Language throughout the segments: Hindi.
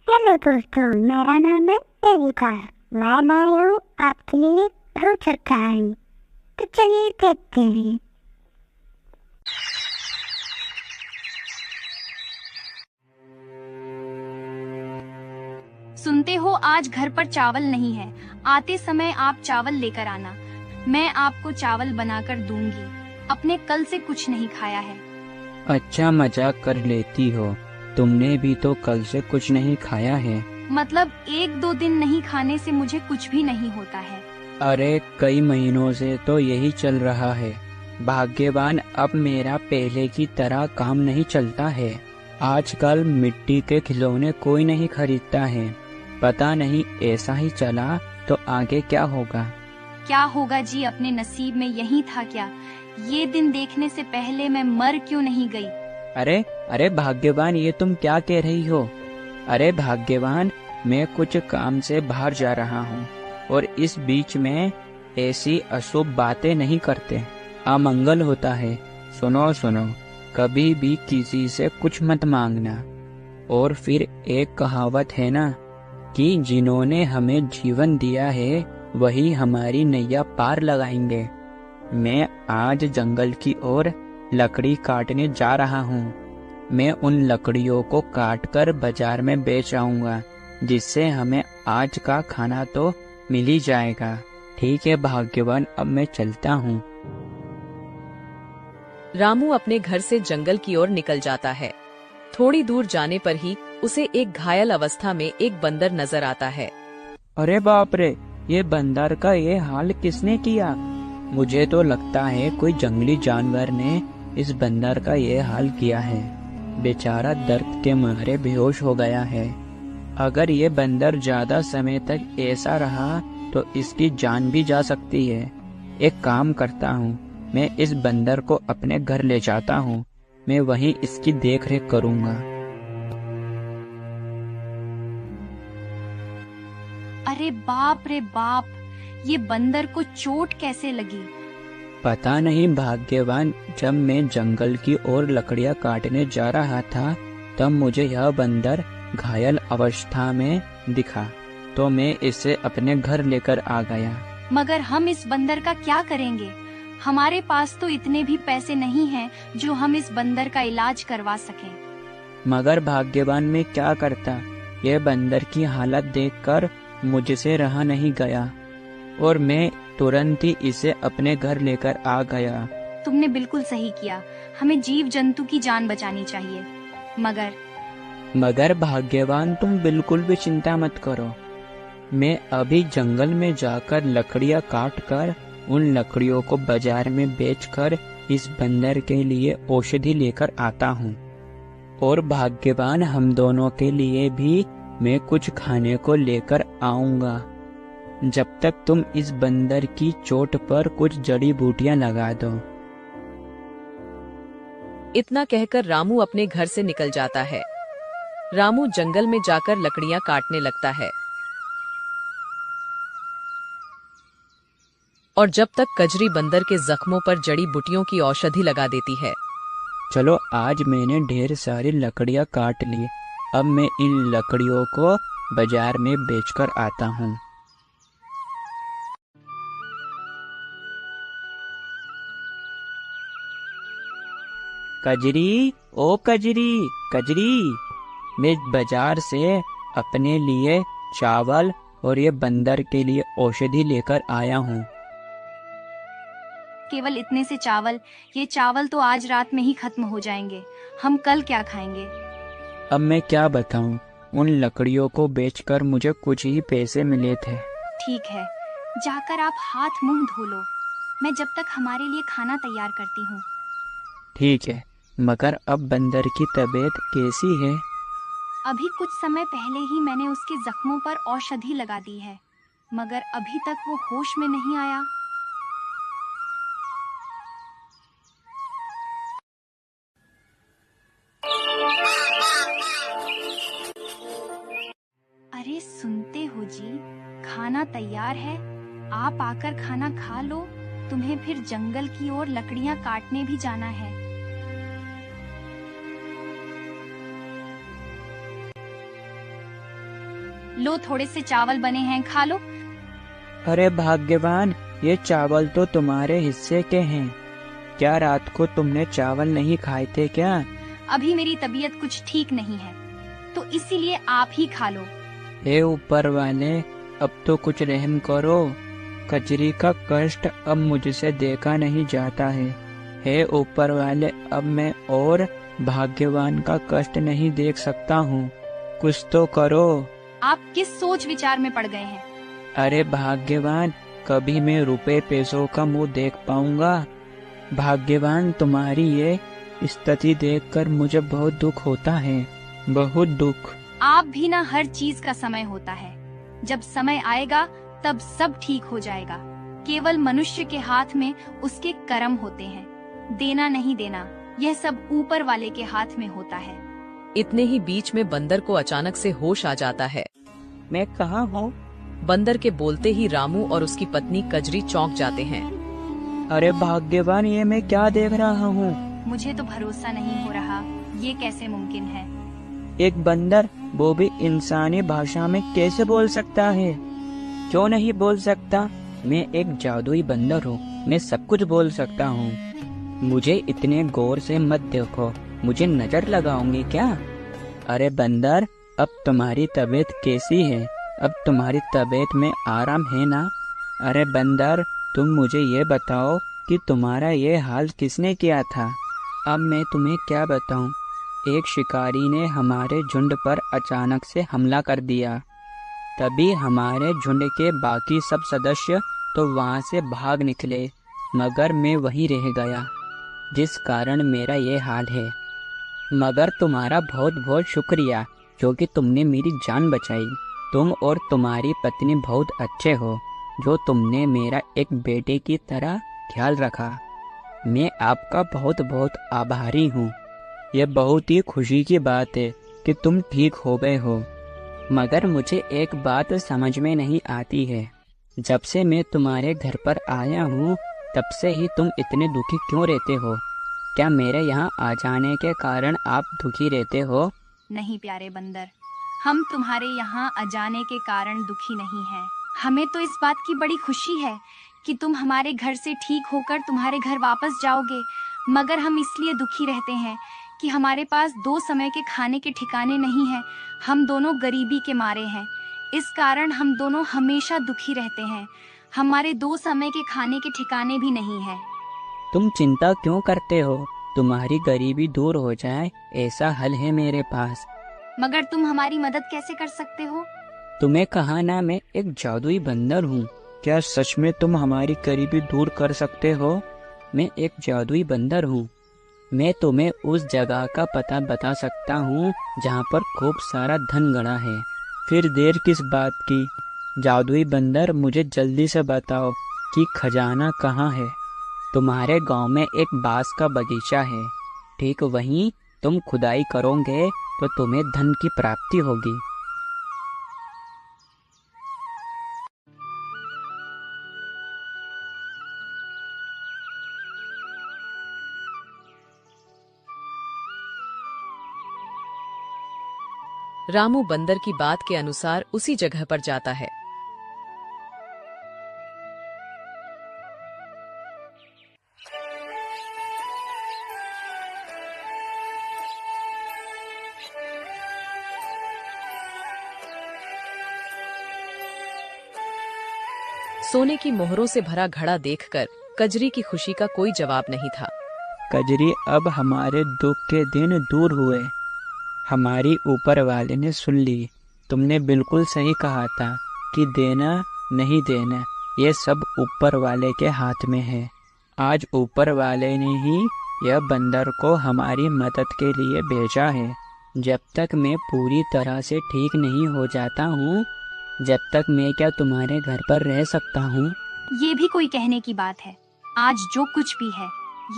हेलो दोस्तों, मेरा नाम है देविका। मैं लाई हूँ आपके लिए रोचक कहानी। तो चलिए देखते हैं। सुनते हो, आज घर पर चावल नहीं है। आते समय आप चावल लेकर आना। मैं आपको चावल बनाकर दूंगी। अपने कल से कुछ नहीं खाया है। अच्छा, मजाक कर लेती हो। तुमने भी तो कल से कुछ नहीं खाया है। मतलब 1-2 दिन नहीं खाने से मुझे कुछ भी नहीं होता है। अरे कई महीनों से तो यही चल रहा है। भाग्यवान, अब मेरा पहले की तरह काम नहीं चलता है। आजकल मिट्टी के खिलौने कोई नहीं खरीदता है। पता नहीं ऐसा ही चला तो आगे क्या होगा। क्या होगा जी, अपने नसीब में यही था क्या? ये दिन देखने से पहले मैं मर क्यों नहीं गई? अरे अरे भाग्यवान, ये तुम क्या कह रही हो? अरे भाग्यवान, मैं कुछ काम से बाहर जा रहा हूँ और इस बीच में ऐसी अशुभ बातें नहीं करते, अमंगल होता है। सुनो सुनो, कभी भी किसी से कुछ मत मांगना। और फिर एक कहावत है ना कि जिन्होंने हमें जीवन दिया है वही हमारी नैया पार लगाएंगे। मैं आज जंगल की ओर लकड़ी काटने जा रहा हूँ। मैं उन लकड़ियों को काटकर बाजार में बेच आऊंगा, जिससे हमें आज का खाना तो मिल ही जाएगा। ठीक है भाग्यवान, अब मैं चलता हूँ। रामू अपने घर से जंगल की ओर निकल जाता है। थोड़ी दूर जाने पर ही उसे एक घायल अवस्था में एक बंदर नजर आता है। अरे बाप रे, ये बंदर का ये हाल किसने किया? मुझे तो लगता है कोई जंगली जानवर ने इस बंदर का ये हाल किया है। बेचारा दर्द के मारे बेहोश हो गया है। अगर ये बंदर ज्यादा समय तक ऐसा रहा तो इसकी जान भी जा सकती है। एक काम करता हूँ, मैं इस बंदर को अपने घर ले जाता हूँ। मैं वहीं इसकी देखरेख करूँगा। अरे बाप रे बाप, ये बंदर को चोट कैसे लगी? पता नहीं भाग्यवान, जब मैं जंगल की ओर लकड़ियां काटने जा रहा था तब मुझे यह बंदर घायल अवस्था में दिखा, तो मैं इसे अपने घर लेकर आ गया। मगर हम इस बंदर का क्या करेंगे? हमारे पास तो इतने भी पैसे नहीं हैं जो हम इस बंदर का इलाज करवा सकें। मगर भाग्यवान, मैं क्या करता? यह बंदर की हालत देखकर मुझसे रहा नहीं गया और मैं तुरंत ही इसे अपने घर लेकर आ गया। तुमने बिल्कुल सही किया। हमें जीव जंतु की जान बचानी चाहिए। मगर भाग्यवान, तुम बिल्कुल भी चिंता मत करो। मैं अभी जंगल में जाकर लकड़ियां काटकर उन लकड़ियों को बाजार में बेचकर इस बंदर के लिए औषधि लेकर आता हूँ। और भाग्यवान, हम दोनों के लिए भी मैं कुछ खाने को लेकर आऊंगा। जब तक तुम इस बंदर की चोट पर कुछ जड़ी बूटियां लगा दो। इतना कहकर रामू अपने घर से निकल जाता है। रामू जंगल में जाकर लकड़ियां काटने लगता है और जब तक कजरी बंदर के जख्मों पर जड़ी बूटियों की औषधि लगा देती है। चलो, आज मैंने ढेर सारी लकड़ियां काट ली। अब मैं इन लकड़ियों को बाजार में बेचकर आता हूँ। कजरी, ओ कजरी, कजरी, मैं बाजार से अपने लिए चावल और ये बंदर के लिए औषधि लेकर आया हूँ। केवल इतने से चावल? ये चावल तो आज रात में ही खत्म हो जाएंगे। हम कल क्या खाएंगे? अब मैं क्या बताऊं, उन लकड़ियों को बेचकर मुझे कुछ ही पैसे मिले थे। ठीक है, जाकर आप हाथ मुंह धो लो। मैं जब तक हमारे लिए खाना तैयार करती हूँ। ठीक है, मगर अब बंदर की तबीयत कैसी है? अभी कुछ समय पहले ही मैंने उसके जख्मों पर औषधि लगा दी है, मगर अभी तक वो होश में नहीं आया। अरे सुनते हो जी, खाना तैयार है। आप आकर खाना खा लो। तुम्हें फिर जंगल की ओर लकड़ियां काटने भी जाना है। लो थोड़े से चावल बने हैं, खा लो। अरे भाग्यवान, ये चावल तो तुम्हारे हिस्से के हैं। क्या रात को तुमने चावल नहीं खाए थे क्या? अभी मेरी तबीयत कुछ ठीक नहीं है, तो इसीलिए आप ही खा लो। हे ऊपर वाले, अब तो कुछ रहम करो। कजरी का कष्ट अब मुझसे देखा नहीं जाता है। हे ऊपर वाले, अब मैं और भाग्यवान का कष्ट नहीं देख सकता हूँ। कुछ तो करो। आप किस सोच विचार में पड़ गए हैं? अरे भाग्यवान, कभी मैं रुपए पैसों का मुंह देख पाऊंगा? भाग्यवान, तुम्हारी ये स्थिति देखकर मुझे बहुत दुख होता है, बहुत दुख। आप भी ना, हर चीज का समय होता है। जब समय आएगा तब सब ठीक हो जाएगा। केवल मनुष्य के हाथ में उसके कर्म होते हैं। देना नहीं देना, यह सब ऊपर वाले के हाथ में होता है। इतने ही बीच में बंदर को अचानक से होश आ जाता है। मैं कहाँ हूँ? बंदर के बोलते ही रामू और उसकी पत्नी कजरी चौंक जाते हैं। अरे भाग्यवान, ये मैं क्या देख रहा हूँ? मुझे तो भरोसा नहीं हो रहा, ये कैसे मुमकिन है? एक बंदर, वो भी इंसानी भाषा में कैसे बोल सकता है? क्यों नहीं बोल सकता? मैं एक जादुई बंदर हूँ, मैं सब कुछ बोल सकता हूँ। मुझे इतने गौर से मत देखो, मुझे नजर लगाओगे क्या? अरे बंदर, अब तुम्हारी तबीयत कैसी है? अब तुम्हारी तबीयत में आराम है ना? अरे बंदर, तुम मुझे ये बताओ कि तुम्हारा ये हाल किसने किया था? अब मैं तुम्हें क्या बताऊं? एक शिकारी ने हमारे झुंड पर अचानक से हमला कर दिया। तभी हमारे झुंड के बाकी सब सदस्य तो वहां से भाग निकले, मगर मैं वहीं रह गया, जिस कारण मेरा ये हाल है। मगर तुम्हारा बहुत बहुत शुक्रिया, क्योंकि तुमने मेरी जान बचाई। तुम और तुम्हारी पत्नी बहुत अच्छे हो, जो तुमने मेरा एक बेटे की तरह ख्याल रखा। मैं आपका बहुत बहुत आभारी हूँ। यह बहुत ही खुशी की बात है कि तुम ठीक हो गए हो। मगर मुझे एक बात समझ में नहीं आती है। जब से मैं तुम्हारे घर पर आया हूँ, तब से ही तुम इतने दुखी क्यों रहते हो? क्या मेरे यहाँ आ जाने के कारण आप दुखी रहते हो? नहीं प्यारे बंदर, हम तुम्हारे यहाँ आ जाने के कारण दुखी नहीं हैं। हमें तो इस बात की बड़ी खुशी है कि तुम हमारे घर से ठीक होकर तुम्हारे घर वापस जाओगे। मगर हम इसलिए दुखी रहते हैं कि हमारे पास 2 समय के खाने के ठिकाने नहीं हैं। हम दोनों गरीबी के मारे हैं, इस कारण हम दोनों हमेशा दुखी रहते हैं। हमारे 2 समय के खाने के ठिकाने भी नहीं हैं। तुम चिंता क्यों करते हो? तुम्हारी गरीबी दूर हो जाए, ऐसा हल है मेरे पास। मगर तुम हमारी मदद कैसे कर सकते हो? तुम्हें कहा ना, मैं एक जादुई बंदर हूँ। क्या सच में तुम हमारी गरीबी दूर कर सकते हो? मैं एक जादुई बंदर हूँ। मैं तुम्हें उस जगह का पता बता सकता हूँ जहाँ पर खूब सारा धन गड़ा है। फिर देर किस बात की? जादुई बंदर, मुझे जल्दी से बताओ कि खजाना कहाँ है? तुम्हारे गांव में एक बांस का बगीचा है, ठीक वहीं तुम खुदाई करोगे तो तुम्हें धन की प्राप्ति होगी। रामू बंदर की बात के अनुसार उसी जगह पर जाता है। सोने की मोहरों से भरा घड़ा देखकर कजरी की खुशी का कोई जवाब नहीं था। कजरी, अब हमारे दुख के दिन दूर हुए। हमारी ऊपर वाले ने सुन ली। तुमने बिल्कुल सही कहा था कि देना नहीं देना, ये सब ऊपर वाले के हाथ में है। आज ऊपर वाले ने ही यह बंदर को हमारी मदद के लिए भेजा है। जब तक मैं पूरी तरह से ठीक नहीं हो जाता हूँ, जब तक मैं क्या तुम्हारे घर पर रह सकता हूँ? ये भी कोई कहने की बात है? आज जो कुछ भी है,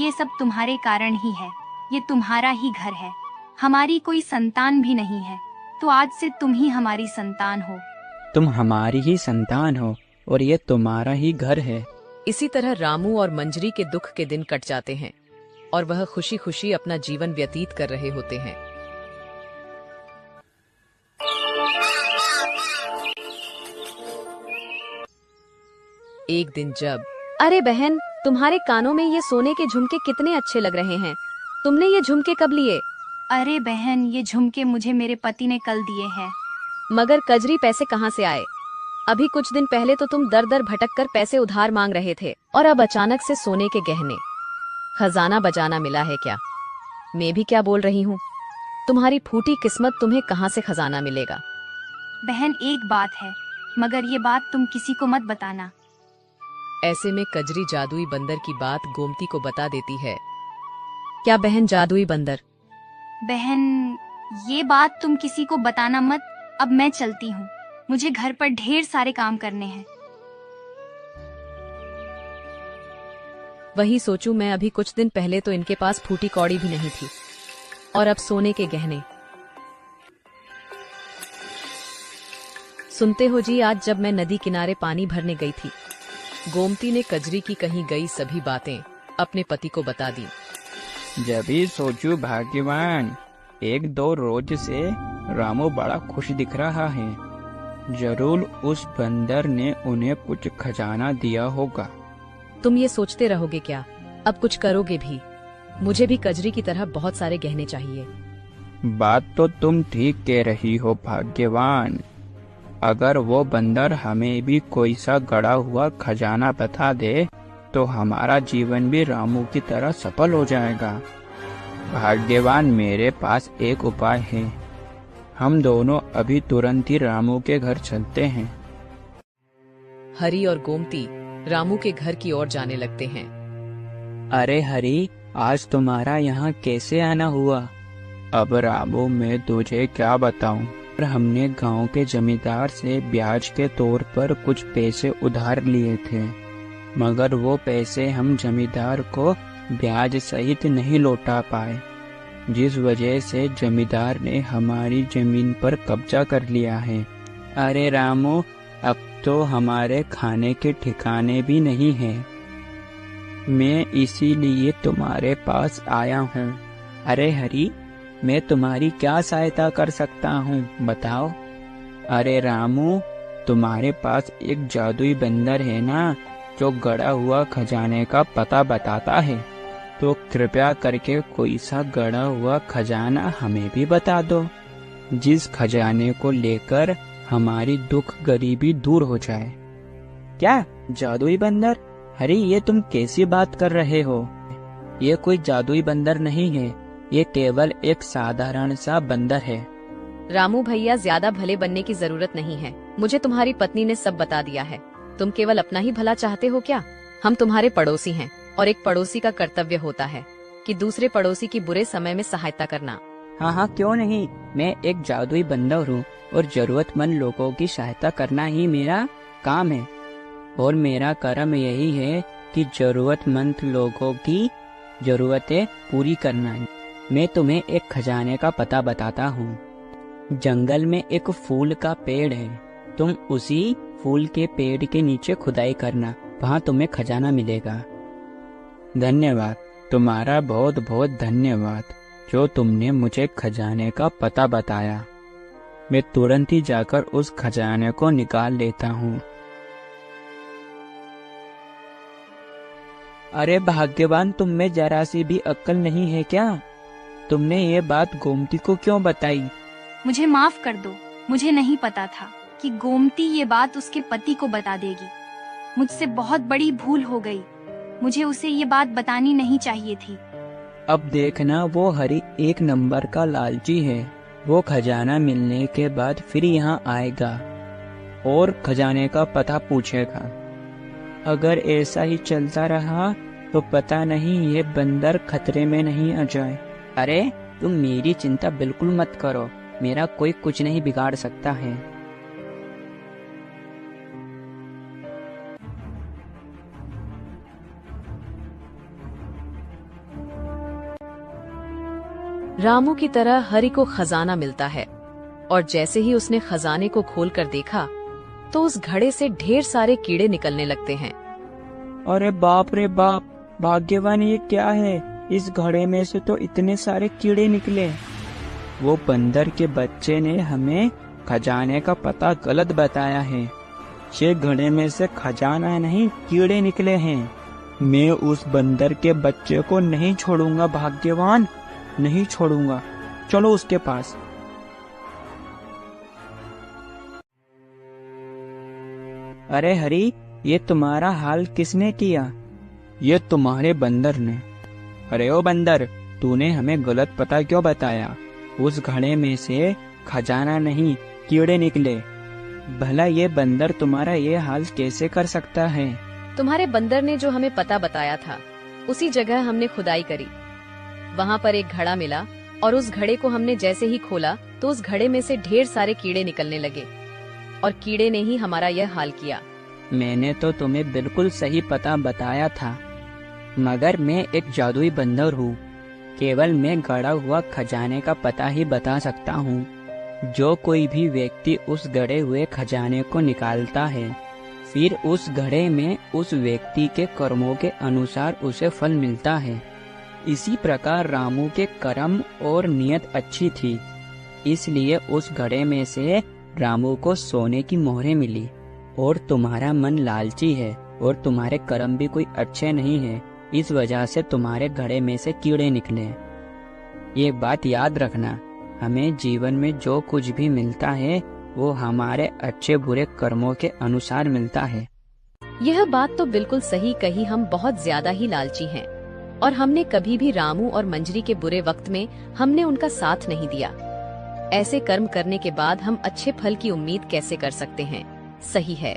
ये सब तुम्हारे कारण ही है। ये तुम्हारा ही घर है। हमारी कोई संतान भी नहीं है, तो आज से तुम ही हमारी संतान हो। तुम हमारी ही संतान हो और ये तुम्हारा ही घर है। इसी तरह रामू और मंजरी के दुख के दिन कट जाते हैं और वह खुशी खुशी अपना जीवन व्यतीत कर रहे होते हैं। एक दिन जब अरे बहन, तुम्हारे कानों में ये सोने के झुमके कितने अच्छे लग रहे हैं। तुमने ये झुमके कब लिए? अरे बहन, ये झुमके मुझे मेरे पति ने कल दिए हैं। मगर कजरी पैसे कहाँ से आए? अभी कुछ दिन पहले तो तुम दर दर भटक कर पैसे उधार मांग रहे थे और अब अचानक से सोने के गहने। खजाना बजाना मिला है क्या? मैं भी क्या बोल रही हूँ? तुम्हारी फूटी किस्मत, तुम्हें कहाँ से खजाना मिलेगा? बहन एक बात है, मगर ये बात तुम किसी को मत बताना। ऐसे में कजरी जादुई बंदर की बात गोमती को बता देती है। क्या बहन जादुई बंदर? बहन ये बात तुम किसी को बताना मत। अब मैं चलती हूँ, मुझे घर पर ढेर सारे काम करने हैं। वही सोचूं मैं, अभी कुछ दिन पहले तो इनके पास फूटी कौड़ी भी नहीं थी और अब सोने के गहने। सुनते हो जी, आज जब मैं नदी किनारे पानी भरने गई थी, गोमती ने कजरी की कहीं गई सभी बातें अपने पति को बता दी। जब भी सोचू भाग्यवान, एक दो रोज से रामू बड़ा खुश दिख रहा है। जरूर उस बंदर ने उन्हें कुछ खजाना दिया होगा। तुम ये सोचते रहोगे क्या? अब कुछ करोगे भी? मुझे भी कजरी की तरह बहुत सारे गहने चाहिए। बात तो तुम ठीक कह रही हो भाग्यवान। अगर वो बंदर हमें भी कोई सा गड़ा हुआ खजाना बता दे तो हमारा जीवन भी रामू की तरह सफल हो जाएगा। भाग्यवान, मेरे पास एक उपाय है। हम दोनों अभी तुरंत ही रामू के घर चलते हैं। हरी और गोमती रामू के घर की ओर जाने लगते हैं। अरे हरी, आज तुम्हारा यहाँ कैसे आना हुआ? अब रामू, मैं तुझे क्या बताऊं? हमने गांव के जमींदार से ब्याज के तौर पर कुछ पैसे उधार लिए थे, मगर वो पैसे हम जमींदार को ब्याज सहित नहीं लौटा पाए, जिस वजह से जमींदार ने हमारी जमीन पर कब्जा कर लिया है। अरे रामू, अब तो हमारे खाने के ठिकाने भी नहीं है। मैं इसीलिए तुम्हारे पास आया हूँ। अरे हरी, मैं तुम्हारी क्या सहायता कर सकता हूँ, बताओ? अरे रामू, तुम्हारे पास एक जादुई बंदर है ना, जो गड़ा हुआ खजाने का पता बताता है, तो कृपया करके कोई सा गड़ा हुआ खजाना हमें भी बता दो, जिस खजाने को लेकर हमारी दुख गरीबी दूर हो जाए। क्या जादुई बंदर? हरी, ये तुम कैसी बात कर रहे हो? ये कोई जादुई बंदर नहीं है, ये केवल एक साधारण सा बंदर है। रामू भैया, ज्यादा भले बनने की जरूरत नहीं है। मुझे तुम्हारी पत्नी ने सब बता दिया है। तुम केवल अपना ही भला चाहते हो क्या? हम तुम्हारे पड़ोसी हैं और एक पड़ोसी का कर्तव्य होता है कि दूसरे पड़ोसी की बुरे समय में सहायता करना। हाँ हाँ, क्यों नहीं। मैं एक जादुई बंदर हूँ और जरूरतमंद लोगों की सहायता करना ही मेरा काम है, और मेरा कर्म यही है कि जरूरतमंद लोगों की जरूरतें पूरी करना। मैं तुम्हें एक खजाने का पता बताता हूँ। जंगल में एक फूल का पेड़ है, तुम उसी फूल के पेड़ के नीचे खुदाई करना, वहाँ तुम्हें खजाना मिलेगा। धन्यवाद, तुम्हारा बहुत बहुत धन्यवाद, जो तुमने मुझे खजाने का पता बताया। मैं तुरंत ही जाकर उस खजाने को निकाल लेता हूँ। अरे भाग्यवान, तुम में जरा सी भी अक्ल नहीं है क्या? तुमने ये बात गोमती को क्यों बताई? मुझे माफ कर दो, मुझे नहीं पता था कि गोमती ये बात उसके पति को बता देगी। मुझसे बहुत बड़ी भूल हो गई, मुझे उसे ये बात बतानी नहीं चाहिए थी। अब देखना, वो हरी एक नंबर का लालची है। वो खजाना मिलने के बाद फिर यहाँ आएगा और खजाने का पता पूछेगा। अगर ऐसा ही चलता रहा तो पता नहीं ये बंदर खतरे में नहीं आ जाए। अरे तुम मेरी चिंता बिल्कुल मत करो, मेरा कोई कुछ नहीं बिगाड़ सकता है। रामू की तरह हरि को खजाना मिलता है और जैसे ही उसने खजाने को खोलकर देखा तो उस घड़े से ढेर सारे कीड़े निकलने लगते हैं। अरे बाप रे बाप, भाग्यवान, ये क्या है? इस घड़े में से तो इतने सारे कीड़े निकले। वो बंदर के बच्चे ने हमें खजाने का पता गलत बताया है। ये घड़े में से खजाना नहीं कीड़े निकले हैं। मैं उस बंदर के बच्चे को नहीं छोड़ूंगा भाग्यवान, नहीं छोड़ूंगा। चलो उसके पास। अरे हरी, ये तुम्हारा हाल किसने किया? ये तुम्हारे बंदर ने। अरे ओ बंदर, तूने हमें गलत पता क्यों बताया? उस घड़े में से खजाना नहीं कीड़े निकले। भला ये बंदर तुम्हारा ये हाल कैसे कर सकता है? तुम्हारे बंदर ने जो हमें पता बताया था, उसी जगह हमने खुदाई करी। वहाँ पर एक घड़ा मिला और उस घड़े को हमने जैसे ही खोला तो उस घड़े में से ढेर सारे कीड़े निकलने लगे और कीड़े ने ही हमारा यह हाल किया। मैंने तो तुम्हें बिल्कुल सही पता बताया था, मगर मैं एक जादुई बंदर हूँ। केवल मैं गड़ा हुआ खजाने का पता ही बता सकता हूँ। जो कोई भी व्यक्ति उस गड़े हुए खजाने को निकालता है, फिर उस घड़े में उस व्यक्ति के कर्मों के अनुसार उसे फल मिलता है। इसी प्रकार रामू के कर्म और नियत अच्छी थी, इसलिए उस घड़े में से रामू को सोने की मोहरें मिली। और तुम्हारा मन लालची है और तुम्हारे कर्म भी कोई अच्छे नहीं है, इस वजह से तुम्हारे घड़े में से कीड़े निकले। ये बात याद रखना, हमें जीवन में जो कुछ भी मिलता है वो हमारे अच्छे बुरे कर्मों के अनुसार मिलता है। यह बात तो बिल्कुल सही कही। हम बहुत ज्यादा ही लालची हैं और हमने कभी भी रामू और मंजरी के बुरे वक्त में हमने उनका साथ नहीं दिया। ऐसे कर्म करने के बाद हम अच्छे फल की उम्मीद कैसे कर सकते हैं? सही है,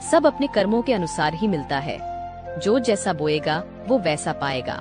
सब अपने कर्मों के अनुसार ही मिलता है। जो जैसा बोएगा वो वैसा पाएगा।